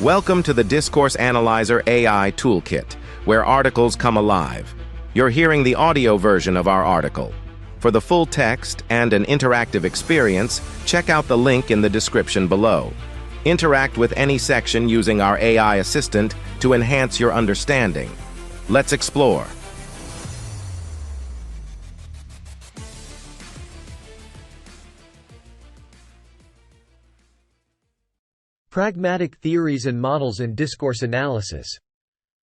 Welcome to the Discourse Analyzer AI Toolkit, where articles come alive. You're hearing the audio version of our article. For the full text and an interactive experience, check out the link in the description below. Interact with any section using our AI assistant to enhance your understanding. Let's explore. Pragmatic Theories and Models in Discourse Analysis.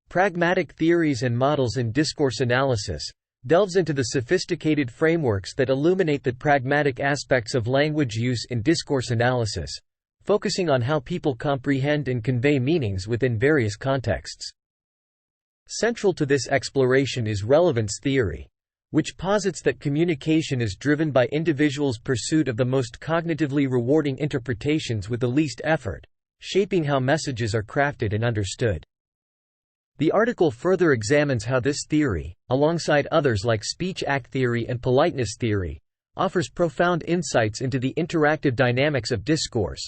Pragmatic Theories and Models in Discourse Analysis delves into the sophisticated frameworks that illuminate the pragmatic aspects of language use in discourse analysis, focusing on how people comprehend and convey meanings within various contexts. Central to this exploration is relevance theory, which posits that communication is driven by individuals' pursuit of the most cognitively rewarding interpretations with the least effort, shaping how messages are crafted and understood. The article further examines how this theory, alongside others like speech act theory and politeness theory, offers profound insights into the interactive dynamics of discourse,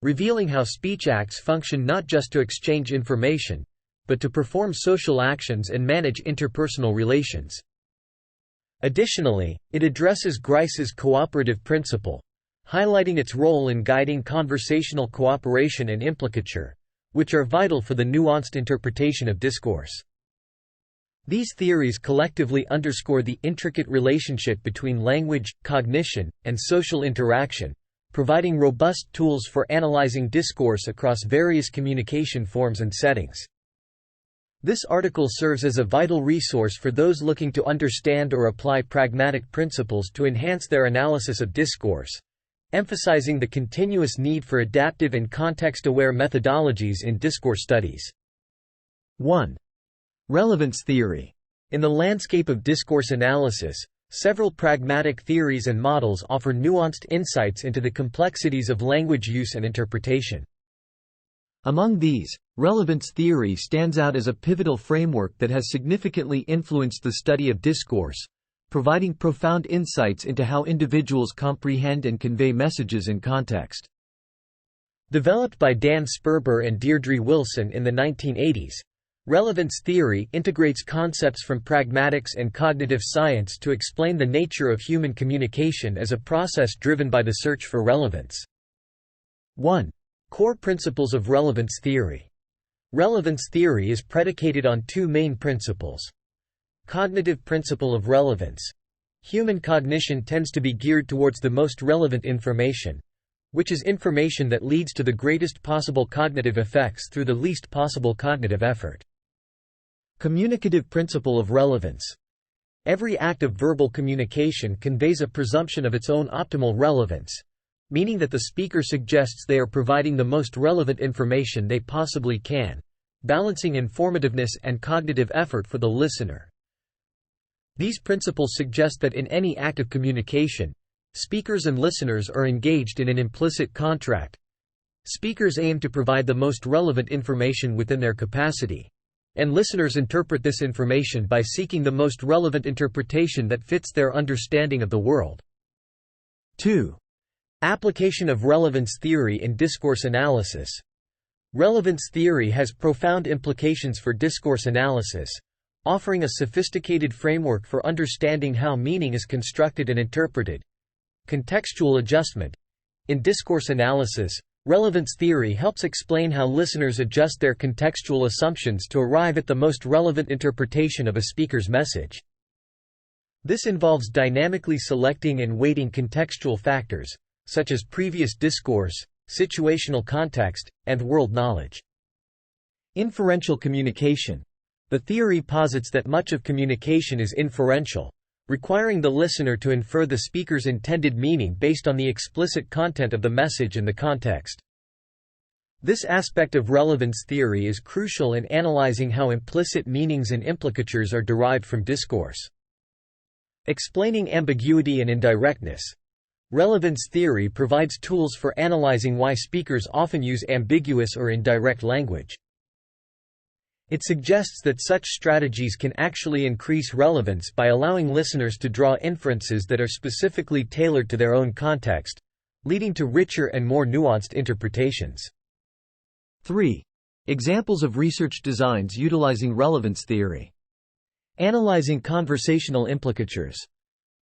revealing how speech acts function not just to exchange information, but to perform social actions and manage interpersonal relations. Additionally, it addresses Grice's cooperative principle, highlighting its role in guiding conversational cooperation and implicature, which are vital for the nuanced interpretation of discourse. These theories collectively underscore the intricate relationship between language, cognition, and social interaction, providing robust tools for analyzing discourse across various communication forms and settings. This article serves as a vital resource for those looking to understand or apply pragmatic principles to enhance their analysis of discourse, emphasizing the continuous need for adaptive and context-aware methodologies in discourse studies. 1. Relevance theory. In the landscape of discourse analysis, several pragmatic theories and models offer nuanced insights into the complexities of language use and interpretation. Among these, relevance theory stands out as a pivotal framework that has significantly influenced the study of discourse, providing profound insights into how individuals comprehend and convey messages in context. Developed by Dan Sperber and Deirdre Wilson in the 1980s, relevance theory integrates concepts from pragmatics and cognitive science to explain the nature of human communication as a process driven by the search for relevance. 1. Core principles of relevance theory. Relevance theory is predicated on two main principles. Cognitive principle of relevance. Human cognition tends to be geared towards the most relevant information, which is information that leads to the greatest possible cognitive effects through the least possible cognitive effort. Communicative principle of relevance. Every act of verbal communication conveys a presumption of its own optimal relevance, meaning that the speaker suggests they are providing the most relevant information they possibly can, balancing informativeness and cognitive effort for the listener. These principles suggest that in any act of communication, speakers and listeners are engaged in an implicit contract. Speakers aim to provide the most relevant information within their capacity, and listeners interpret this information by seeking the most relevant interpretation that fits their understanding of the world. 2. Application of relevance theory in discourse analysis. Relevance theory has profound implications for discourse analysis, offering a sophisticated framework for understanding how meaning is constructed and interpreted. Contextual adjustment. In discourse analysis, relevance theory helps explain how listeners adjust their contextual assumptions to arrive at the most relevant interpretation of a speaker's message. This involves dynamically selecting and weighting contextual factors, such as previous discourse, situational context, and world knowledge. Inferential communication. The theory posits that much of communication is inferential, requiring the listener to infer the speaker's intended meaning based on the explicit content of the message and the context. This aspect of relevance theory is crucial in analyzing how implicit meanings and implicatures are derived from discourse. Explaining ambiguity and indirectness. Relevance theory provides tools for analyzing why speakers often use ambiguous or indirect language. It suggests that such strategies can actually increase relevance by allowing listeners to draw inferences that are specifically tailored to their own context, leading to richer and more nuanced interpretations. 3. Examples of research designs utilizing relevance theory. Analyzing conversational implicatures.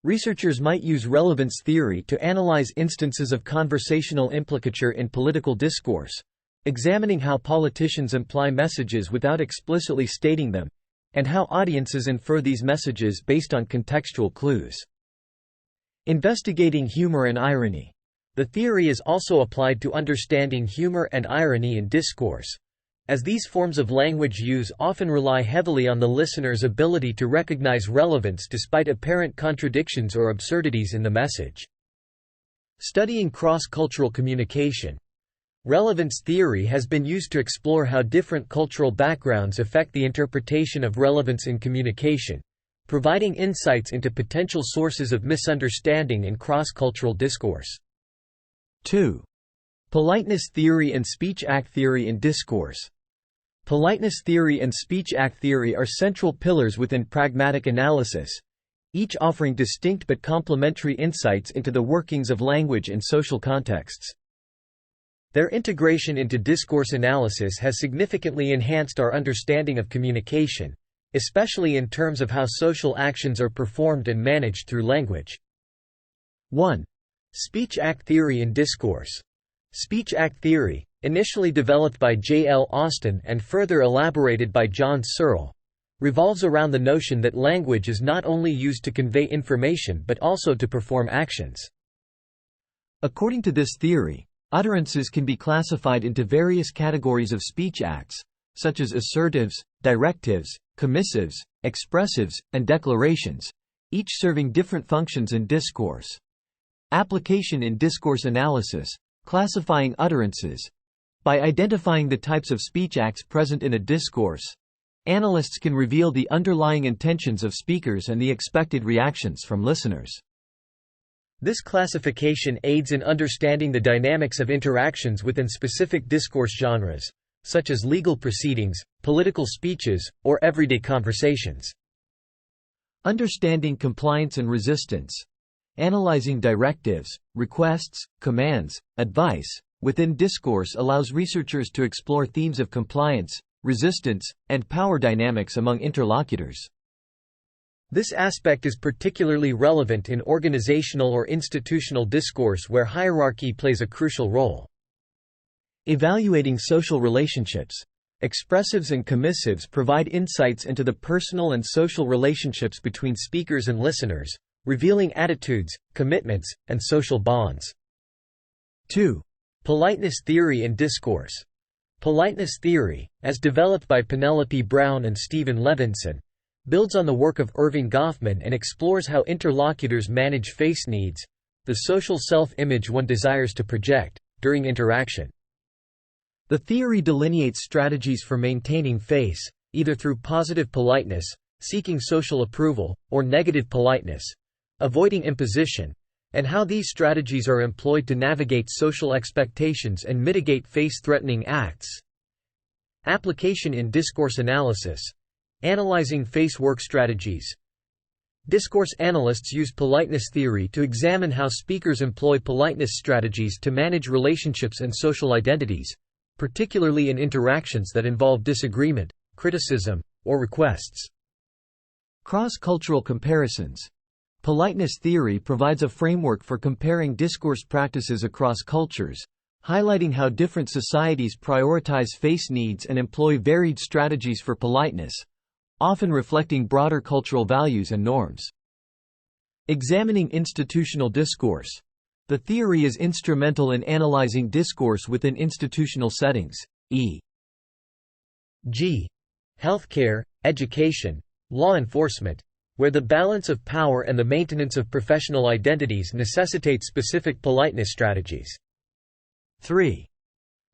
Researchers might use relevance theory to analyze instances of conversational implicature in political discourse, examining how politicians imply messages without explicitly stating them, and how audiences infer these messages based on contextual clues. Investigating humor and irony. The theory is also applied to understanding humor and irony in discourse, as these forms of language use often rely heavily on the listener's ability to recognize relevance despite apparent contradictions or absurdities in the message. Studying cross-cultural communication. Relevance theory has been used to explore how different cultural backgrounds affect the interpretation of relevance in communication, providing insights into potential sources of misunderstanding in cross-cultural discourse. 2. Politeness theory and speech act theory in discourse. Politeness theory and speech act theory are central pillars within pragmatic analysis, each offering distinct but complementary insights into the workings of language and social contexts. Their integration into discourse analysis has significantly enhanced our understanding of communication, especially in terms of how social actions are performed and managed through language. 1. Speech act theory in discourse. Speech act theory, initially developed by J. L. Austin and further elaborated by John Searle, revolves around the notion that language is not only used to convey information but also to perform actions. According to this theory, utterances can be classified into various categories of speech acts, such as assertives, directives, commissives, expressives, and declarations, each serving different functions in discourse. Application in discourse analysis. Classifying utterances. By identifying the types of speech acts present in a discourse, analysts can reveal the underlying intentions of speakers and the expected reactions from listeners. This classification aids in understanding the dynamics of interactions within specific discourse genres, such as legal proceedings, political speeches, or everyday conversations. Understanding compliance and resistance. Analyzing directives, requests, commands, advice within discourse allows researchers to explore themes of compliance, resistance, and power dynamics among interlocutors. This aspect is particularly relevant in organizational or institutional discourse where hierarchy plays a crucial role. Evaluating social relationships. Expressives and commissives provide insights into the personal and social relationships between speakers and listeners, revealing attitudes, commitments, and social bonds. 2. Politeness theory and discourse. Politeness theory, as developed by Penelope Brown and Stephen Levinson, builds on the work of Irving Goffman and explores how interlocutors manage face needs, the social self-image one desires to project, during interaction. The theory delineates strategies for maintaining face, either through positive politeness, seeking social approval, or negative politeness, avoiding imposition, and how these strategies are employed to navigate social expectations and mitigate face-threatening acts. Application in discourse analysis. Analyzing face work strategies. Discourse analysts use politeness theory to examine how speakers employ politeness strategies to manage relationships and social identities, particularly in interactions that involve disagreement, criticism, or requests. Cross-cultural comparisons. Politeness theory provides a framework for comparing discourse practices across cultures, highlighting how different societies prioritize face needs and employ varied strategies for politeness, often reflecting broader cultural values and norms. Examining institutional discourse. The theory is instrumental in analyzing discourse within institutional settings, e.g., healthcare, education, law enforcement, where the balance of power and the maintenance of professional identities necessitate specific politeness strategies. 3.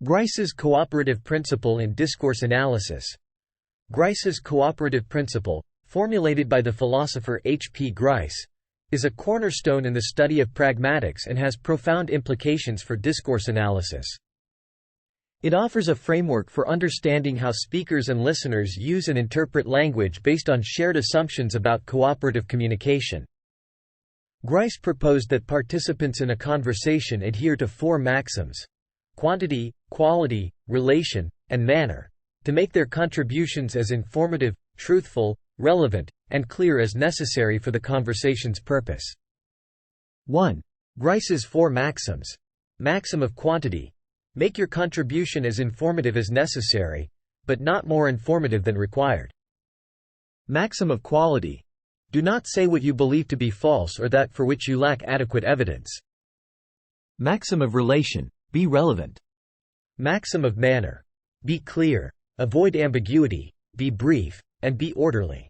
Grice's cooperative principle in discourse analysis. Grice's cooperative principle, formulated by the philosopher H. P. Grice, is a cornerstone in the study of pragmatics and has profound implications for discourse analysis. It offers a framework for understanding how speakers and listeners use and interpret language based on shared assumptions about cooperative communication. Grice proposed that participants in a conversation adhere to 4 maxims: quantity, quality, relation, and manner, to make their contributions as informative, truthful, relevant, and clear as necessary for the conversation's purpose. 1. Grice's 4 maxims. Maxim of quantity. Make your contribution as informative as necessary, but not more informative than required. Maxim of quality. Do not say what you believe to be false or that for which you lack adequate evidence. Maxim of relation. Be relevant. Maxim of manner. Be clear. Avoid ambiguity. Be brief, and be orderly.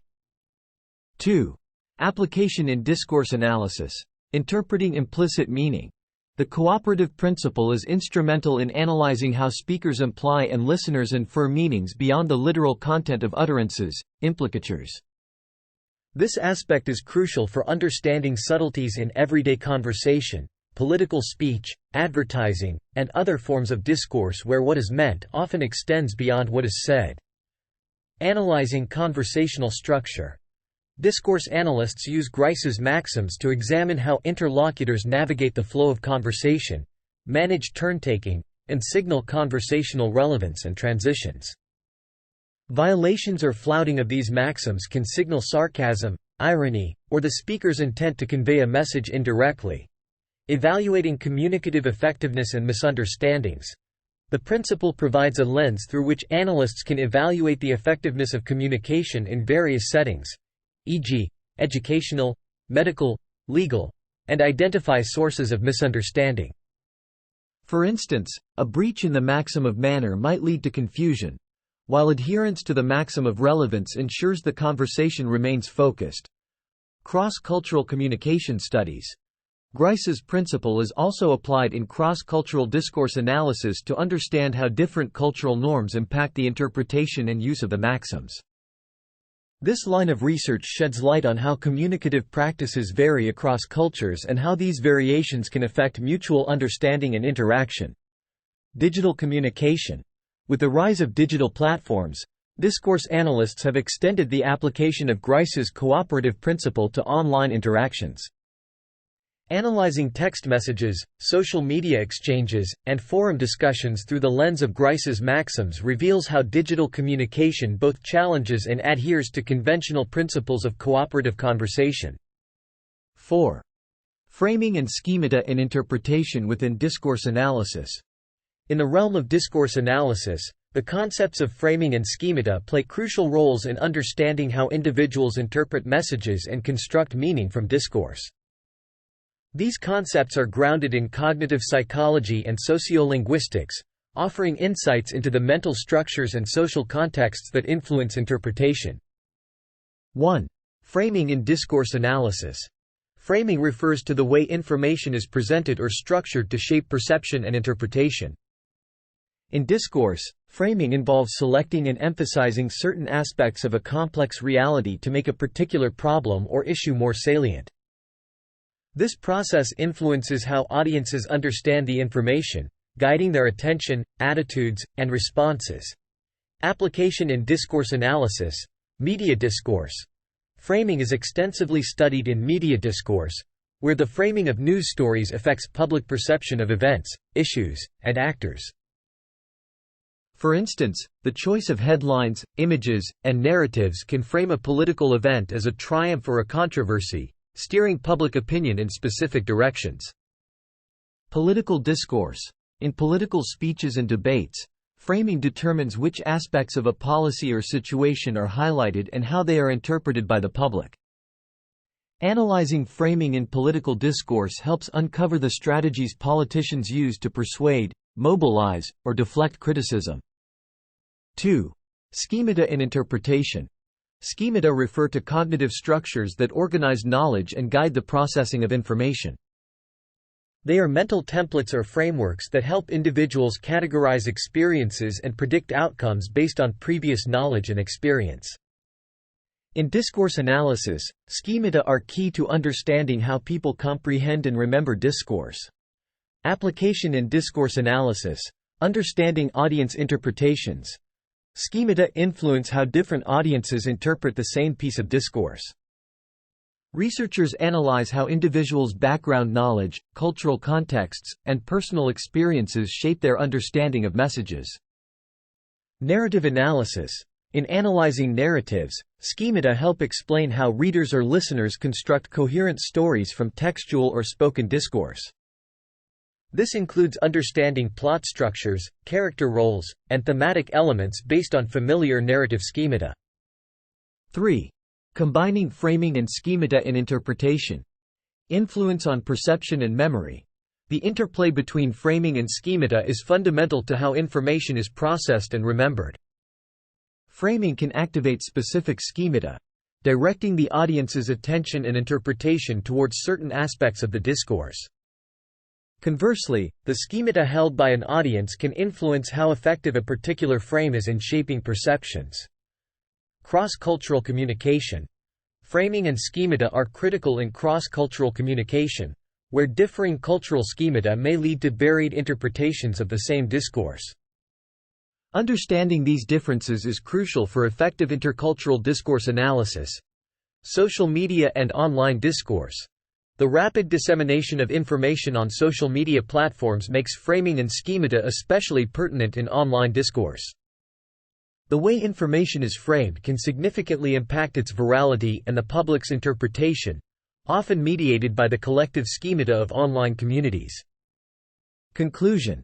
2. Application in discourse analysis. Interpreting implicit meaning. The cooperative principle is instrumental in analyzing how speakers imply and listeners infer meanings beyond the literal content of utterances, implicatures. This aspect is crucial for understanding subtleties in everyday conversation, political speech, advertising, and other forms of discourse where what is meant often extends beyond what is said. Analyzing conversational structure. Discourse analysts use Grice's maxims to examine how interlocutors navigate the flow of conversation, manage turn-taking, and signal conversational relevance and transitions. Violations or flouting of these maxims can signal sarcasm, irony, or the speaker's intent to convey a message indirectly. Evaluating communicative effectiveness and misunderstandings. The principle provides a lens through which analysts can evaluate the effectiveness of communication in various settings, e.g., educational, medical, legal, and identify sources of misunderstanding. For instance, a breach in the maxim of manner might lead to confusion, while adherence to the maxim of relevance ensures the conversation remains focused. Cross-cultural communication studies. Grice's principle is also applied in cross-cultural discourse analysis to understand how different cultural norms impact the interpretation and use of the maxims. This line of research sheds light on how communicative practices vary across cultures and how these variations can affect mutual understanding and interaction. Digital communication. With the rise of digital platforms, discourse analysts have extended the application of Grice's cooperative principle to online interactions. Analyzing text messages, social media exchanges, and forum discussions through the lens of Grice's maxims reveals how digital communication both challenges and adheres to conventional principles of cooperative conversation. 4. Framing and schemata in interpretation within discourse analysis. In the realm of discourse analysis, the concepts of framing and schemata play crucial roles in understanding how individuals interpret messages and construct meaning from discourse. These concepts are grounded in cognitive psychology and sociolinguistics, offering insights into the mental structures and social contexts that influence interpretation. 1. Framing in discourse analysis. Framing refers to the way information is presented or structured to shape perception and interpretation. In discourse, framing involves selecting and emphasizing certain aspects of a complex reality to make a particular problem or issue more salient. This process influences how audiences understand the information, guiding their attention, attitudes, and responses. Application in discourse analysis. Media discourse. Framing is extensively studied in media discourse, where the framing of news stories affects public perception of events, issues, and actors. For instance, the choice of headlines, images, and narratives can frame a political event as a triumph or a controversy, steering public opinion in specific directions. Political discourse. In political speeches and debates, framing determines which aspects of a policy or situation are highlighted and how they are interpreted by the public. Analyzing framing in political discourse helps uncover the strategies politicians use to persuade, mobilize, or deflect criticism. 2. Schemata in interpretation. Schemata refer to cognitive structures that organize knowledge and guide the processing of information. They are mental templates or frameworks that help individuals categorize experiences and predict outcomes based on previous knowledge and experience. In discourse analysis, schemata are key to understanding how people comprehend and remember discourse. Application in discourse analysis. Understanding audience interpretations. Schemata influence how different audiences interpret the same piece of discourse. Researchers analyze how individuals' background knowledge, cultural contexts, and personal experiences shape their understanding of messages. Narrative analysis. In analyzing narratives, schemata help explain how readers or listeners construct coherent stories from textual or spoken discourse. This includes understanding plot structures, character roles, and thematic elements based on familiar narrative schemata. 3. Combining framing and schemata in interpretation. Influence on perception and memory. The interplay between framing and schemata is fundamental to how information is processed and remembered. Framing can activate specific schemata, directing the audience's attention and interpretation towards certain aspects of the discourse. Conversely, the schemata held by an audience can influence how effective a particular frame is in shaping perceptions. Cross-cultural communication. Framing and schemata are critical in cross-cultural communication, where differing cultural schemata may lead to varied interpretations of the same discourse. Understanding these differences is crucial for effective intercultural discourse analysis. Social media and online discourse. The rapid dissemination of information on social media platforms makes framing and schemata especially pertinent in online discourse. The way information is framed can significantly impact its virality and the public's interpretation, often mediated by the collective schemata of online communities. Conclusion.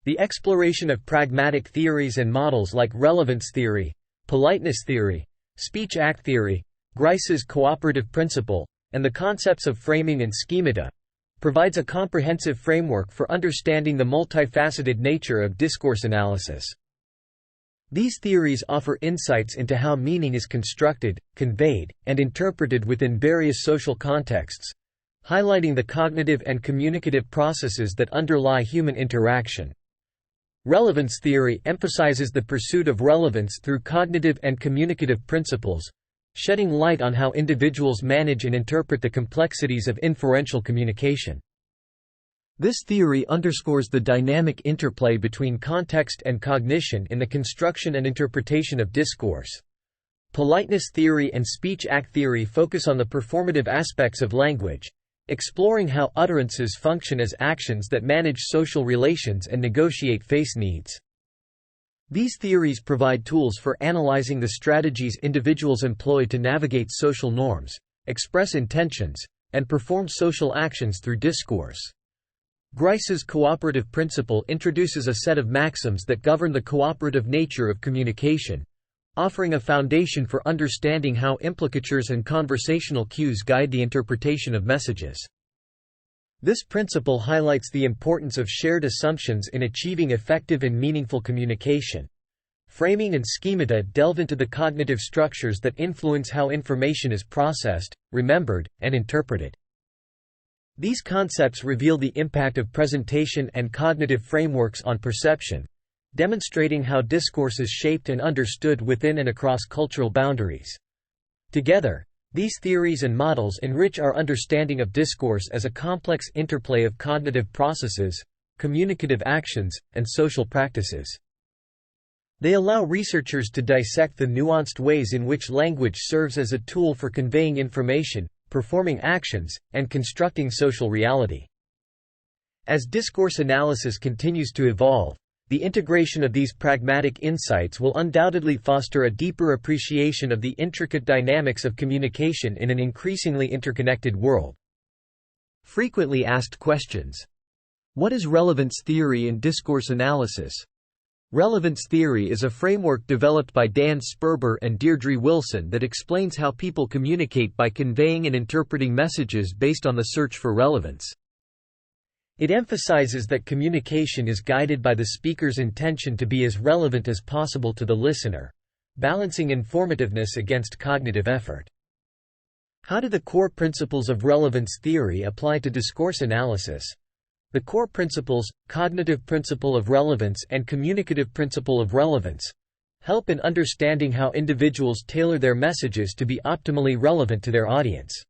The exploration of pragmatic theories and models like relevance theory, politeness theory, speech-act theory, Grice's cooperative principle, and the concepts of framing and schemata provides a comprehensive framework for understanding the multifaceted nature of discourse analysis. These theories offer insights into how meaning is constructed, conveyed, and interpreted within various social contexts, highlighting the cognitive and communicative processes that underlie human interaction. Relevance theory emphasizes the pursuit of relevance through cognitive and communicative principles, shedding light on how individuals manage and interpret the complexities of inferential communication. This theory underscores the dynamic interplay between context and cognition in the construction and interpretation of discourse. Politeness theory and speech-act theory focus on the performative aspects of language, exploring how utterances function as actions that manage social relations and negotiate face needs. These theories provide tools for analyzing the strategies individuals employ to navigate social norms, express intentions, and perform social actions through discourse. Grice's cooperative principle introduces a set of maxims that govern the cooperative nature of communication, offering a foundation for understanding how implicatures and conversational cues guide the interpretation of messages. This principle highlights the importance of shared assumptions in achieving effective and meaningful communication. Framing and schemata delve into the cognitive structures that influence how information is processed, remembered, and interpreted. These concepts reveal the impact of presentation and cognitive frameworks on perception, demonstrating how discourse is shaped and understood within and across cultural boundaries. Together, these theories and models enrich our understanding of discourse as a complex interplay of cognitive processes, communicative actions, and social practices. They allow researchers to dissect the nuanced ways in which language serves as a tool for conveying information, performing actions, and constructing social reality. As discourse analysis continues to evolve, the integration of these pragmatic insights will undoubtedly foster a deeper appreciation of the intricate dynamics of communication in an increasingly interconnected world. Frequently asked questions. What is relevance theory in discourse analysis? Relevance theory is a framework developed by Dan Sperber and Deirdre Wilson that explains how people communicate by conveying and interpreting messages based on the search for relevance. It emphasizes that communication is guided by the speaker's intention to be as relevant as possible to the listener, balancing informativeness against cognitive effort. How do the core principles of relevance theory apply to discourse analysis? The core principles, cognitive principle of relevance and communicative principle of relevance, help in understanding how individuals tailor their messages to be optimally relevant to their audience.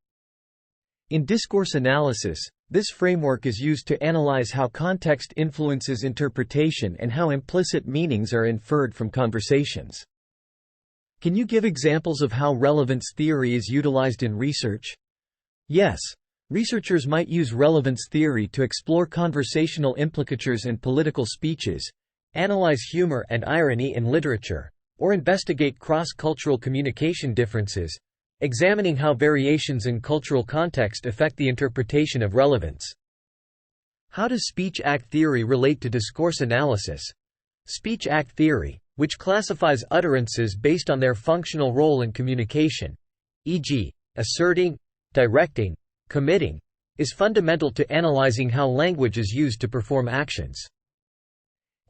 In discourse analysis, this framework is used to analyze how context influences interpretation and how implicit meanings are inferred from conversations. Can you give examples of how relevance theory is utilized in research? Yes. Researchers might use relevance theory to explore conversational implicatures in political speeches, analyze humor and irony in literature, or investigate cross-cultural communication differences, examining how variations in cultural context affect the interpretation of relevance. How does speech act theory relate to discourse analysis? Speech act theory, which classifies utterances based on their functional role in communication, e.g., asserting, directing, committing, is fundamental to analyzing how language is used to perform actions.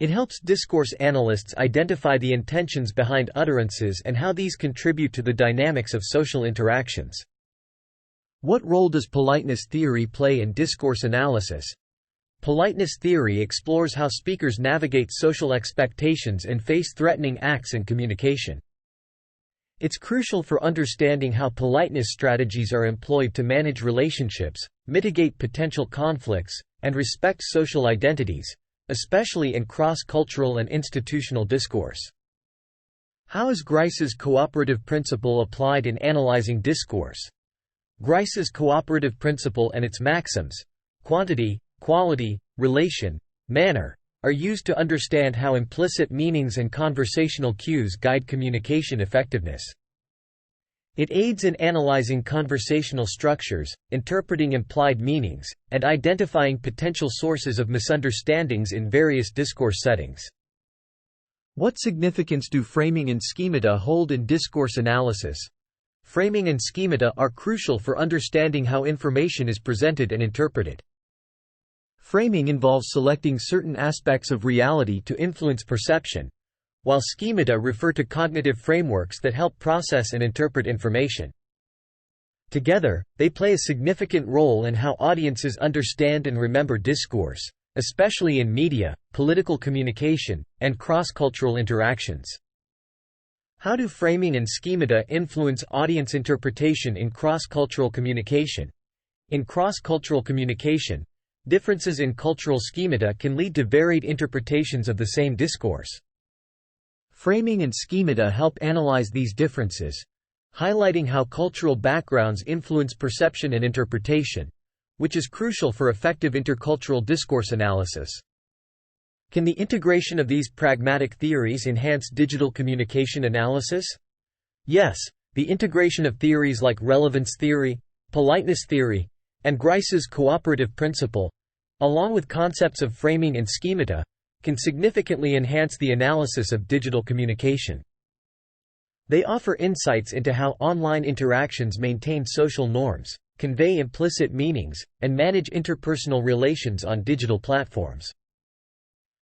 It helps discourse analysts identify the intentions behind utterances and how these contribute to the dynamics of social interactions. What role does politeness theory play in discourse analysis? Politeness theory explores how speakers navigate social expectations and face threatening acts in communication. It's crucial for understanding how politeness strategies are employed to manage relationships, mitigate potential conflicts, and respect social identities, especially in cross-cultural and institutional discourse. How is Grice's cooperative principle applied in analyzing discourse? Grice's cooperative principle and its maxims, quantity, quality, relation, manner, are used to understand how implicit meanings and conversational cues guide communication effectiveness. It aids in analyzing conversational structures, interpreting implied meanings, and identifying potential sources of misunderstandings in various discourse settings. What significance do framing and schemata hold in discourse analysis? Framing and schemata are crucial for understanding how information is presented and interpreted. Framing involves selecting certain aspects of reality to influence perception, while schemata refer to cognitive frameworks that help process and interpret information. Together, they play a significant role in how audiences understand and remember discourse, especially in media, political communication, and cross-cultural interactions. How do framing and schemata influence audience interpretation in cross-cultural communication? In cross-cultural communication, differences in cultural schemata can lead to varied interpretations of the same discourse. Framing and schemata help analyze these differences, highlighting how cultural backgrounds influence perception and interpretation, which is crucial for effective intercultural discourse analysis. Can the integration of these pragmatic theories enhance digital communication analysis? Yes, the integration of theories like relevance theory, politeness theory, and Grice's cooperative principle, along with concepts of framing and schemata, can significantly enhance the analysis of digital communication. They offer insights into how online interactions maintain social norms, convey implicit meanings, and manage interpersonal relations on digital platforms.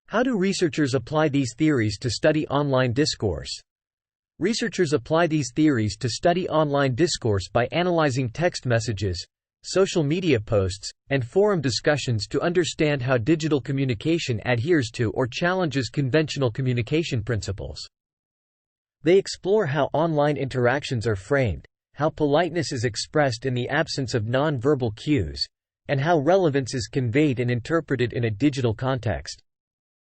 How do researchers apply these theories to study online discourse? Researchers apply these theories to study online discourse by analyzing text messages, social media posts, and forum discussions to understand how digital communication adheres to or challenges conventional communication principles. They explore how online interactions are framed, how politeness is expressed in the absence of non-verbal cues, and how relevance is conveyed and interpreted in a digital context.